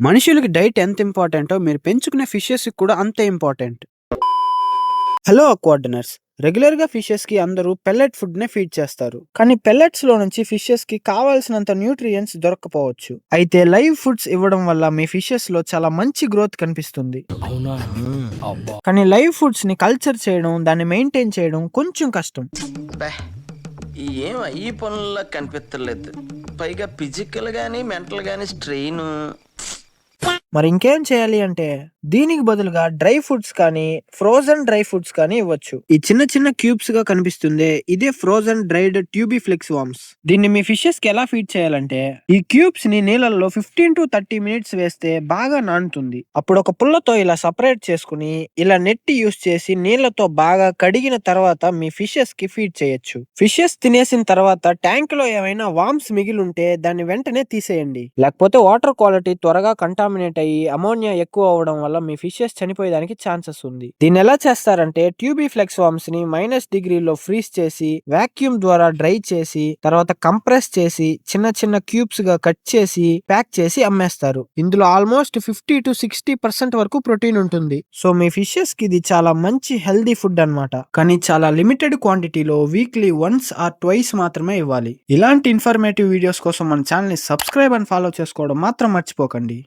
మనుషులకి డైట్ ఎంత ఇంపార్టెంటో మీరు పెంచుకునే ఫిషెస్‌కి కూడా అంతే ఇంపార్టెంట్. హలో అక్వార్డినర్స్. రెగ్యులర్‌గా ఫిషెస్‌కి అందరూ పెల్లెట్ ఫుడ్‌నే ఫీడ్ చేస్తారు. కానీ పెల్లెట్స్‌లో నుంచి ఫిషెస్‌కి కావాల్సినంత న్యూట్రియంట్స్ దొరక్కపోవచ్చు. అయితే లైవ్ ఫుడ్స్ ఇవ్వడం వల్ల మీ ఫిషెస్‌లో చాలా మంచి గ్రోత్ కనిపిస్తుంది. అవునా? అబ్బా! కానీ లైవ్ ఫుడ్స్‌ని కల్చర్ చేయడం, దాన్ని మెయింటైన్ చేయడం కొంచెం కష్టం. అబ్బే! ఏం ఈ పనుల్లో కనిపించలేదు. పైగా ఫిజికల్ గానీ, మెంటల్ గానీ స్ట్రెయిను. మరి ఇంకేం చేయాలి అంటే దీనికి బదులుగా డ్రై ఫుడ్స్ కానీ ఫ్రోజన్ డ్రై ఫుడ్స్ కానీ ఇవ్వచ్చు. ఈ చిన్న చిన్న క్యూబ్స్ గా కనిపిస్తుంది ఇదే ఫ్రోజన్ డ్రైడ్ ట్యూబిఫ్లెక్స్ వామ్స్. దీన్ని మీ ఫిషెస్ కి ఎలా ఫీడ్ చేయాలంటే ఈ క్యూబ్స్ ని నీళ్ళల్లో 15 to 30 మినిట్స్ వేస్తే బాగా నానుతుంది. అప్పుడు ఒక పుల్లతో ఇలా సపరేట్ చేసుకుని ఇలా నెట్ యూస్ చేసి నీళ్ళతో బాగా కడిగిన తర్వాత మీ ఫిషెస్ కి ఫీడ్ చేయొచ్చు. ఫిషెస్ తినేసిన తర్వాత ట్యాంక్ లో ఏమైనా వామ్స్ మిగిలి ఉంటే దాన్ని వెంటనే తీసేయండి. లేకపోతే వాటర్ క్వాలిటీ త్వరగా కంటామినేట్ అయ్యి అమోనియా ఎక్కువ అవడం వల్ల మీ ఫిషెస్ చనిపోయేదానికి ఛాన్సెస్ ఉంది. దీన్ని ఎలా చేస్తారంటే ట్యూబిఫ్లెక్స్ వామ్స్ ని -డిగ్రీలో ఫ్రీజ్ చేసి వాక్యూమ్ ద్వారా డ్రై చేసి తర్వాత కంప్రెస్ చేసి చిన్న చిన్న క్యూబ్స్ గా కట్ చేసి ప్యాక్ చేసి అమ్మేస్తారు. ఇందులో ఆల్మోస్ట్ 50 to 60% వరకు ప్రోటీన్ ఉంటుంది. సో మీ ఫిషెస్ కి ఇది చాలా మంచి హెల్దీ ఫుడ్ అన్నమాట. కానీ చాలా లిమిటెడ్ క్వాంటిటీలో వీక్లీ వన్స్ ఆర్ ట్వైస్ మాత్రమే ఇవ్వాలి. ఇలాంటి ఇన్ఫర్మేటివ్ వీడియోస్ కోసం మన ఛానల్ ని సబ్స్క్రైబ్ అండ్ ఫాలో చేసుకోవడం మాత్రం మర్చిపోకండి.